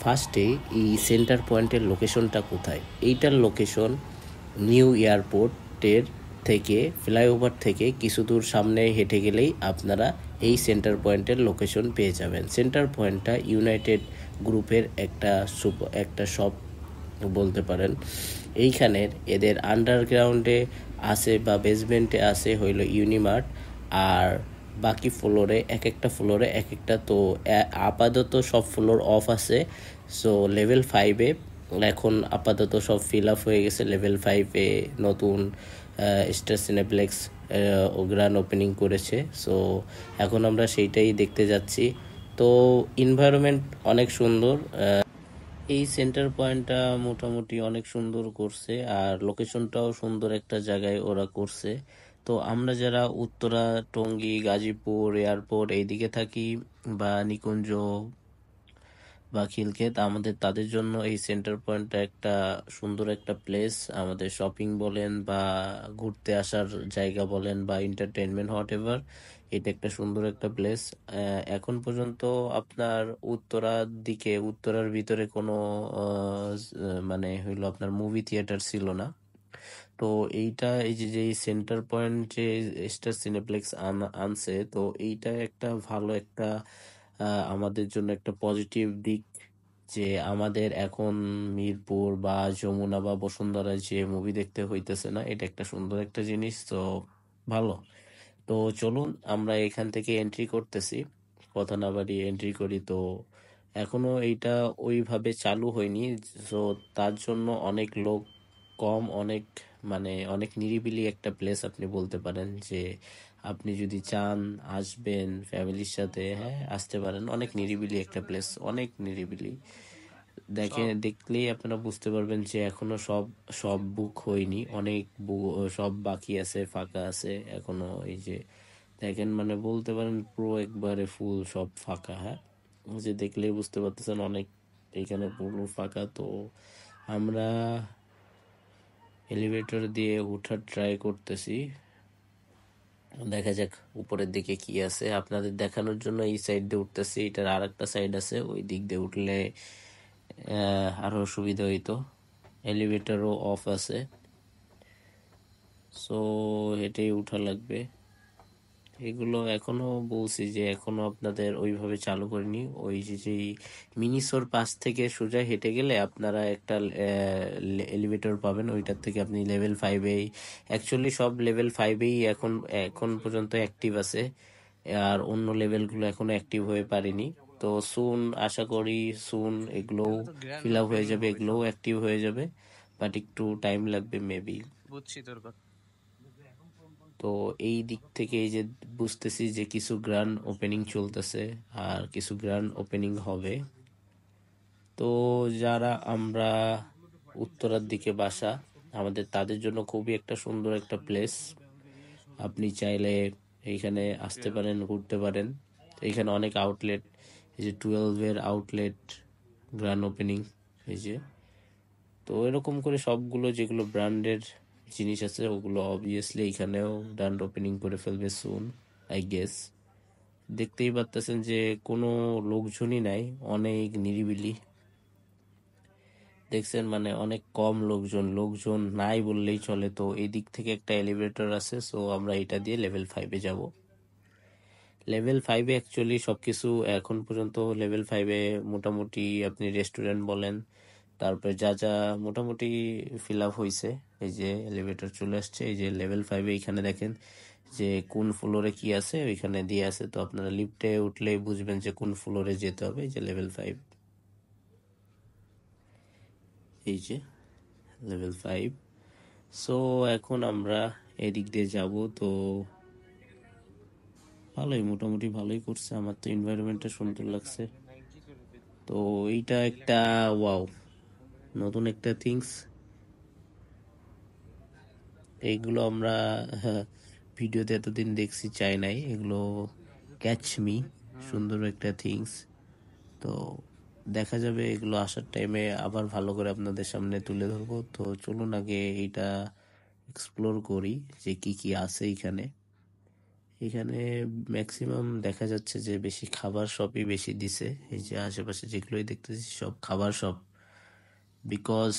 ফার্স্টে এই সেন্টার পয়েন্টের লোকেশনটা কোথায়? এইটার লোকেশন নিউ এয়ারপোর্টের থেকে ফ্লাইওভার থেকে কিছু দূর সামনে হেঁটে গেলেই আপনারা এই সেন্টার পয়েন্টের লোকেশন পেয়ে যাবেন। সেন্টার পয়েন্টটা ইউনাইটেড গ্রুপের একটা শপ বলতে পারেন। এইখানের এদের আন্ডারগ্রাউন্ডে আছে বা বেসমেন্টে আছে হইল ইউনিমার্ট, আর বাকি ফ্লোরে এক একটা ফ্লোরে এক একটা। তো আপাতত সব ফ্লোর অফ আছে। সো লেভেল 5-এ এখন আপাতত সব ফিল আপ হয়ে গেছে। লেভেল 5-এ নতুন স্টার সিনেপ্লেক্স গ্র্যান্ড ওপেনিং করেছে। সো এখন আমরা সেইটাই দেখতে যাচ্ছি। তো এনভায়রনমেন্ট অনেক সুন্দর। এই সেন্টার পয়েন্টটা মোটামুটি অনেক সুন্দর করছে, আর লোকেশনটাও সুন্দর একটা জায়গায় ওরা করছে। তো আমরা যারা উত্তরা, টঙ্গী, গাজীপুর এয়ারপোর্ট এইদিকে থাকি বা নিকুঞ্জ বা খিলক্ষেত, তাদের জন্য এই সেন্টার পয়েন্টটা একটা সুন্দর একটা প্লেস। আমাদের শপিং বলেন বা ঘুরতে আসার জায়গা বলেন বা এন্টারটেনমেন্ট হোয়াট এভার, এটা একটা সুন্দর একটা প্লেস। এখন পর্যন্ত আপনার উত্তরার ভিতরে কোনো মানে হইলো আপনার মুভি থিয়েটার ছিল না। তো এইটা এই যে সেন্টার পয়েন্ট যে স্টার সিনেপ্লেক্স আনছে, তো এইটা একটা ভালো একটা আমাদের জন্য একটা পজিটিভ দিক, যে আমাদের এখন মিরপুর বা যমুনা বা বসুন্ধরা যে মুভি দেখতে হইতেছে না। এটা একটা সুন্দর একটা জিনিস। তো ভালো। তো চলুন আমরা এখান থেকে এন্ট্রি করতেছি, কথা না বাড়িয়ে এন্ট্রি করি। তো এখনো এইটা ওইভাবে চালু হয়নি। তো তার জন্য অনেক লোক কম, অনেক মানে অনেক নিরিবিলি একটা প্লেস আপনি বলতে পারেন। যে আপনি যদি চান আসবেন ফ্যামিলির সাথে, হ্যাঁ আসতে পারেন। অনেক নিরিবিলি একটা প্লেস, অনেক নিরিবিলি। দেখলেই আপনারা বুঝতে পারবেন যে এখনো সব সব বুক হয়নি, অনেক সব বাকি আছে, ফাঁকা আছে এখনো। এই যে দেখেন, মানে বলতে পারেন পুরো একবারে ফুল, সব ফাঁকা। হ্যাঁ, ওই যে দেখলেই বুঝতে পারতেছেন অনেক এইখানে পুরো ফাঁকা। তো আমরা এলিভেটর দিয়ে ওঠার ট্রাই করতেছি, দেখা যাক উপরের দিকে কি আছে। আপনাদের দেখানোর জন্য এই সাইড দিয়ে উঠতেছি, এটার আর একটা সাইড আছে, ওই দিক দিয়ে উঠলে আরো সুবিধা হইতো। এলিভেটরও অফ আছে, সো এটাই উঠা লাগবে। এগুলো এখনো বলছি যে এখনো আপনাদের ওইভাবে চালু করিনি। ওই যে মিনিসোর পাশ থেকে সোজা হেঁটে গেলে আপনারা একটা এলিভেটর পাবেন, ওইটার থেকে আপনি লেভেল 5-এ, অ্যাকচুয়ালি সব লেভেল 5-এই এখন এখন পর্যন্ত অ্যাক্টিভ আছে, আর অন্য লেভেলগুলো এখনো অ্যাক্টিভ হয়ে পারেনি। তো সুন, আশা করি সুন এগুলোও এগুলো তো গ্র্যান্ড ফিল আপ হয়ে ওপেনিং যাবে, হবে এগুলোও সব। অ্যাক্টিভ হয়ে যাবে, বাট একটু টাইম লাগবে মেবি। বুঝছি তোর কথা। তো এই দিক থেকে এই যে বুঝতেছি যে কিছু গ্র্যান্ড ওপেনিং চলতেছে আর কিছু গ্র্যান্ড ওপেনিং হবে। তো যারা আমরা উত্তরার দিকে বাসা, আমাদের তাদের জন্য খুবই একটা সুন্দর একটা প্লেস। আপনি চাইলে এইখানে আসতে পারেন, ঘুরতে পারেন। এইখানে অনেক আউটলেট, এই যে 12-এর আউটলেট গ্র্যান্ড ওপেনিং, এই যে। তো এরকম করে সবগুলো যেগুলো ব্র্যান্ডের জিনিস আছে ওগুলো অবভিয়াসলি এখানেও গ্র্যান্ড ওপেনিং করে ফেলবে সুন, আই গেস। দেখতেই পারতেছেন যে কোনো লোকজনই নাই, অনেক নিরিবিলি। দেখছেন, মানে অনেক কম লোকজন, লোকজন নাই বললেই চলে। তো এই দিক থেকে একটা এলিভেটর আছে, সো আমরা এটা দিয়ে লেভেল 5-এ যাব। লেভেল 5-এ অ্যাকচুয়ালি সবকিছু এখন পর্যন্ত লেভেল 5-এ মোটামুটি আপনি রেস্টুরেন্ট বলেন, তারপরে যা যা মোটামুটি ফিল আপ হয়েছে। এই যে এলিভেটর চলে আসছে, এই যে লেভেল 5-এ এখানে দেখেন যে কোন ফ্লোরে কি আছে ওইখানে দিয়ে আছে। তো আপনারা লিফটে উঠলেই বুঝবেন যে কোন ফ্লোরে যেতে হবে। এই যে লেভেল 5, এই যে লেভেল 5। সো এখন আমরা এদিক দিয়ে যাব। তো ভালোই, মোটামুটি ভালোই করছে, আমার তো এনভায়রনমেন্টটা সুন্দর লাগছে। তো এইটা একটা ওয়াও, নতুন একটা থিংস। এইগুলো আমরা ভিডিওতে এতদিন দেখছি, চাই নাই এগুলো। ক্যাচ মি, সুন্দর একটা থিংস। তো দেখা যাবে এগুলো আসার টাইমে আবার ভালো করে আপনাদের সামনে তুলে ধরবো। তো চলুন আগে এইটা এক্সপ্লোর করি যে কি কি আছে এখানে। এখানে ম্যাক্সিমাম দেখা যাচ্ছে যে বেশি খাবার শপই বেশি দিছে। এই যে আশেপাশে যেগুলোই দেখতেছি সব খাবার শপ, বিকজ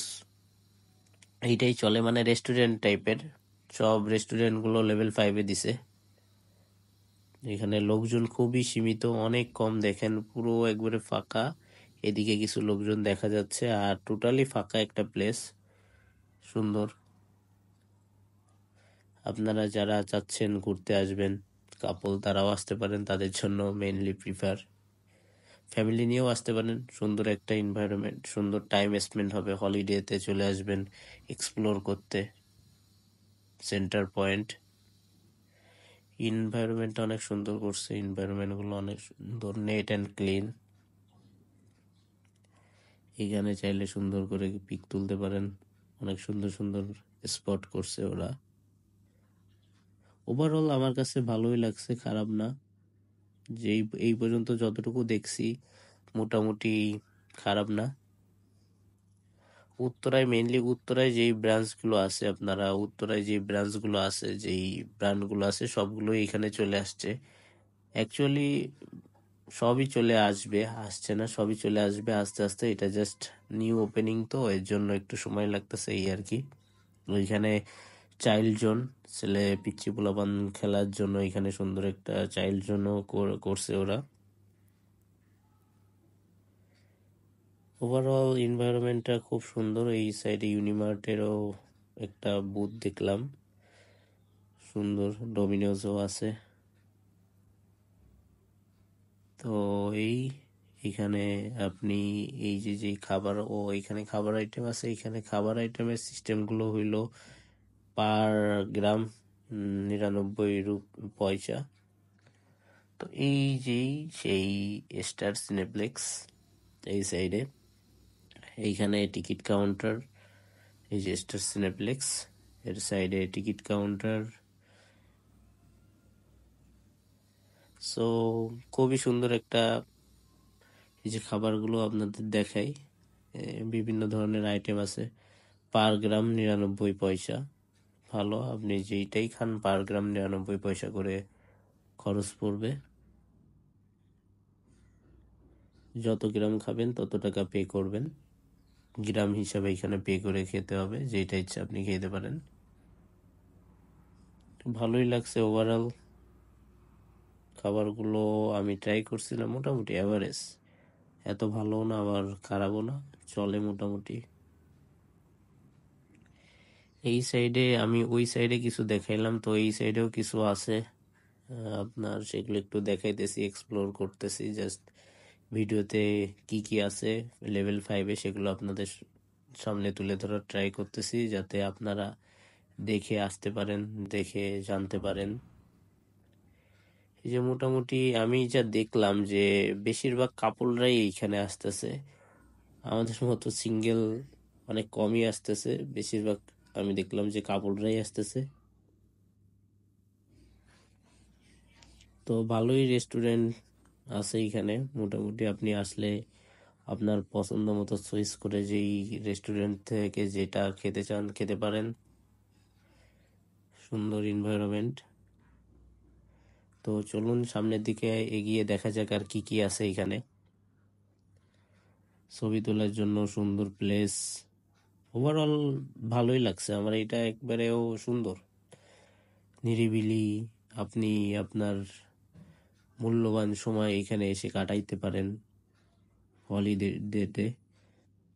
এইটাই চলে, মানে রেস্টুরেন্ট টাইপের। সব রেস্টুরেন্টগুলো লেভেল 5-এ দিছে। এখানে লোকজন খুবই সীমিত, অনেক কম, দেখেন পুরো একবারে ফাঁকা। এদিকে কিছু লোকজন দেখা যাচ্ছে, আর টোটালি ফাঁকা একটা প্লেস, সুন্দর। আপনারা যারা চাচ্ছেন ঘুরতে আসবেন, কাপল, তারাও আসতে পারেন, তাদের জন্য মেইনলি প্রিফার। ফ্যামিলি নিয়েও আসতে পারেন, সুন্দর একটা এনভায়রনমেন্ট, সুন্দর টাইম স্পেন্ড হবে, হলিডেতে চলে আসবেন এক্সপ্লোর করতে। সেন্টার পয়েন্ট এনভায়রনমেন্টটা অনেক সুন্দর করছে, এনভায়রনমেন্টগুলো অনেক সুন্দর, নেট অ্যান্ড ক্লিন। এখানে চাইলে সুন্দর করে পিক তুলতে পারেন, অনেক সুন্দর সুন্দর স্পট করছে ওরা। ওভারঅল আমার কাছে ভালোই লাগছে, খারাপ না। যেই এই পর্যন্ত যতটুকু দেখছি মোটামুটি খারাপ না। উত্তরায় মেইনলি, উত্তরায় যেই ব্রাঞ্চগুলো আছে, আপনারা উত্তরায় যেই ব্রাঞ্চগুলো আছে, যেই ব্র্যান্ডগুলো আছে, সবগুলোই এখানে চলে আসছে। অ্যাকচুয়ালি সবই চলে আসবে, আসছে না, সবই চলে আসবে আস্তে আস্তে। এটা জাস্ট নিউ ওপেনিং, তো এর জন্য একটু সময় লাগতেছে এই আর কি। ওইখানে চাইল্ড জোন, ছেলে পিচ্চি পোলাপান খেলার জন্য এখানে সুন্দর একটা চাইল্ড জোনও করছে ওরা। ওভারঅল এনভায়রনমেন্টটা খুব সুন্দর। এই সাইডে ইউনিমার্টেরও একটা বুথ দেখলাম, সুন্দর, ডোমিনোজও আছে। তো এই এখানে আপনি এই যে যে খাবার, ও এখানে খাবার আইটেম আছে, এখানে খাবার আইটেমের সিস্টেমগুলো হইল পার গ্রাম 99 পয়সা। তো এই যেই সেই স্টার সিনেপ্লেক্স এই সাইডে, এইখানে টিকিট কাউন্টার, এই যে স্টার সিনেপ্লেক্স এর সাইডে টিকিট কাউন্টার। সো খুবই সুন্দর একটা, এই যে খাবারগুলো আপনাদের দেখাই, বিভিন্ন ধরনের আইটেম আছে। পার গ্রাম 99 পয়সা। ভালো, আপনি যেইটাই খান পার গ্রাম 99 পয়সা করে খরচ পড়বে। যত গ্রাম খাবেন তত টাকা পে করবেন, গ্রাম হিসাবে এখানে পে করে খেতে হবে, যেটা ইচ্ছা আপনি খেতে পারেন। ভালোই লাগছে ওভারঅল। খাবারগুলো আমি ট্রাই করছিলাম, মোটামুটি অ্যাভারেজ, এত ভালো না আবার খারাপও না, চলে মোটামুটি। এই সাইডে আমি ওই সাইডে কিছু দেখাইলাম, তো এই সাইডেও কিছু আছে, আপনার সেগুলো একটু দেখাইতেছি, এক্সপ্লোর করতেছি জাস্ট ভিডিওতে। কি কি আছে লেভেল 5-এ সেগুলো আপনাদের সামনে তুলে ধরার ট্রাই করতেছি, যাতে আপনারা দেখে আসতে পারেন, দেখে জানতে পারেন। এই যে মোটামুটি আমি যা দেখলাম যে বেশিরভাগ কাপড়রাই এইখানে আসতেছে, আমাদের মতো সিঙ্গেল অনেক কমই আসতেছে। বেশিরভাগ আমি দেখলাম যে কাপড়রাই আসতেছে। তো ভালোই রেস্টুরেন্ট আছে এখানে, মোটামুটি আপনি আসলে আপনার পছন্দ মতো চয়েস করে যেই রেস্টুরেন্ট থেকে যেটা খেতে চান খেতে পারেন। সুন্দর এনভায়রনমেন্ট। তো চলুন সামনের দিকে এগিয়ে দেখা যাক আর কি কি আছে এখানে। ছবি তোলার জন্য সুন্দর প্লেস, ওভারঅল ভালোই লাগছে আমার, এটা একবারেও সুন্দর, নিরিবিলি। আপনি আপনার মূল্যবান সময় এখানে এসে কাটাইতে পারেন হলিডেতে।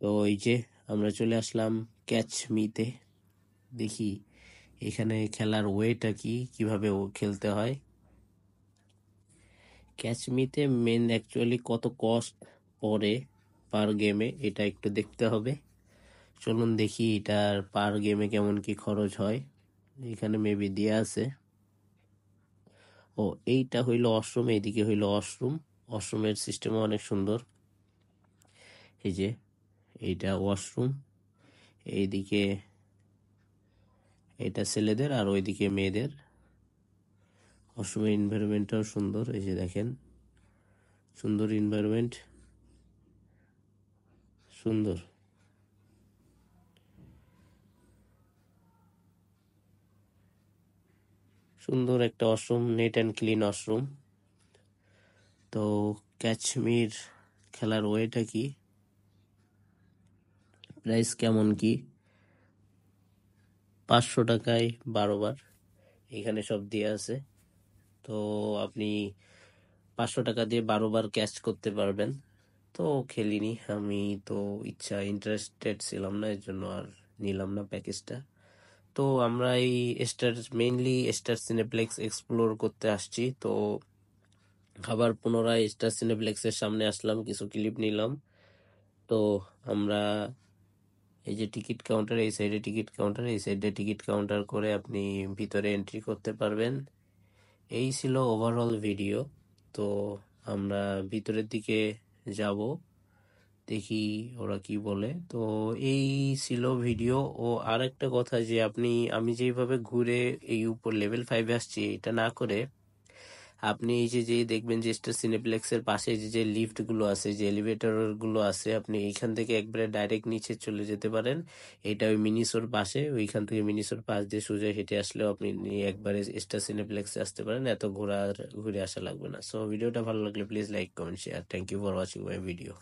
তো এই যে আমরা চলে আসলাম ক্যাচ মিতে, দেখি এখানে খেলার ওয়েটা কি, কিভাবে ও খেলতে হয়। ক্যাচ মিতে মেন অ্যাকচুয়ালি কত কস্ট পড়ে পার গেমে, এটা একটু দেখতে হবে। চলুন দেখি এটার পার গেমে কেমন কি খরচ হয়। এখানে মেবি দেয়া আছে। ও, এইটা হইল অশরুম, এইদিকে হইল অশরুম। অশরুমের সিস্টেমও অনেক সুন্দর। এই যে এইটা ওয়াশরুম, এইদিকে এটা ছেলেদের আর ওইদিকে মেয়েদের। ওয়াশরুমের এনভায়রনমেন্টটাও সুন্দর, এই যে দেখেন, সুন্দর এনভায়রনমেন্ট, সুন্দর। সুন্দর একটা washroom, net and clean washroom. তো ক্যাচমির খেলার ওয়েটা কি, প্রাইস কেমন কি? 500 টাকায় 12 বার, এখানে সব দিয়ে আছে। তো আপনি 500 টাকা দিয়ে 12 বার ক্যাচ করতে পারবেন। তো খেলিনি আমি, তো ইন্টারেস্টেড ছিলাম না, এর জন্য আর নিলাম না প্যাকেজটা। তো আমরা এই মেইনলি স্টার সিনেপ্লেক্স এক্সপ্লোর করতে আসছি। তো আবার পুনরায় স্টার সিনেপ্লেক্সের সামনে আসলাম, কিছু ক্লিপ নিলাম। তো আমরা এই যে টিকিট কাউন্টার, এই সাইডে টিকিট কাউন্টার, এই সাইডে টিকিট কাউন্টার করে আপনি ভিতরে এন্ট্রি করতে পারবেন। এই ছিল ওভারঅল ভিডিও। তো আমরা ভিতরের দিকে যাব, দেখি ওরা কি বলে। তো এই ছিল ভিডিও। ও আর একটা কথা, যে আমি যেভাবে ঘুরে এই উপর লেভেল 5-এ আসছি, এটা না করে আপনি এই যে দেখবেন যে স্টার সিনেপ্লেক্সের পাশে যে লিফট গুলো আছে, যে এলিভেটর গুলো আছে, আপনি এইখান থেকে একবারে ডাইরেক্ট নিচে চলে যেতে পারেন। এটা ওই মিনিসোর পাশে, ওইখান থেকে মিনিসোর পাশ দিয়ে সোজা হেঁটে আসলেও আপনি একবারে স্টার সিনেপ্লেক্সে আসতে পারেন, এত ঘুরে আসা লাগবে না। সো ভিডিওটা ভালো লাগলে please like, comment, share. Thank you for watching my video.